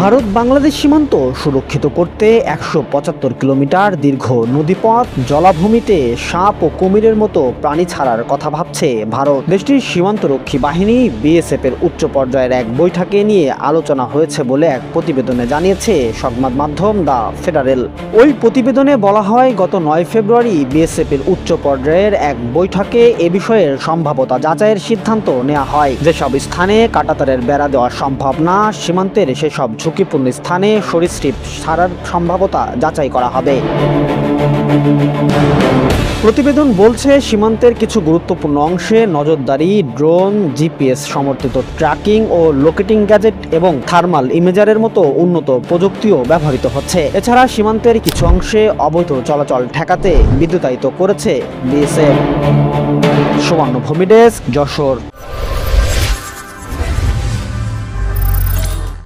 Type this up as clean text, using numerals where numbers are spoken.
ভারত বাংলাদেশ সীমান্ত সুরক্ষিত করতে ১৭৫ কিলোমিটার দীর্ঘ নদীপথ, জলাভূমিতে সাপ ও কুমিরের মতো প্রাণী ছাড়ার কথা ভাবছে ভারত। দেশটির সীমান্তরক্ষী বাহিনী বিএসএফ এর উচ্চ পর্যায়ের এক বৈঠকে নিয়ে আলোচনা হয়েছে বলে এক প্রতিবেদনে জানিয়েছে সংবাদ মাধ্যম দ্য ফেডারেল। ওই প্রতিবেদনে বলা হয়, গত ৯ ফেব্রুয়ারি বিএসএফ এর উচ্চ পর্যায়ের এক বৈঠকে এ বিষয়ের সম্ভাব্যতা যাচাইয়ের সিদ্ধান্ত নেওয়া হয়। যেসব স্থানে কাঁটাতারের বেড়া দেওয়া সম্ভব না, সীমান্তের সেসব ঝুঁকিপূর্ণ স্থানে সরীসৃপ ছাড়ার সম্ভাব্যতা যাচাই করা হবে। প্রতিবেদন বলছে, সীমান্তের কিছু গুরুত্বপূর্ণ অংশে নজরদারি, ড্রোন, জিপিএস সমর্থিত ট্র্যাকিং ও লোকেটিং গ্যাজেট এবং থার্মাল ইমেজারের মতো উন্নত প্রযুক্তিও ব্যবহৃত হচ্ছে। এছাড়া সীমান্তের কিছু অংশে অবৈধ চলাচল ঠেকাতে বিদ্যুতায়িত করেছে বিএসএফ। সুবর্ণভূমি ডেস্ক, যশোর।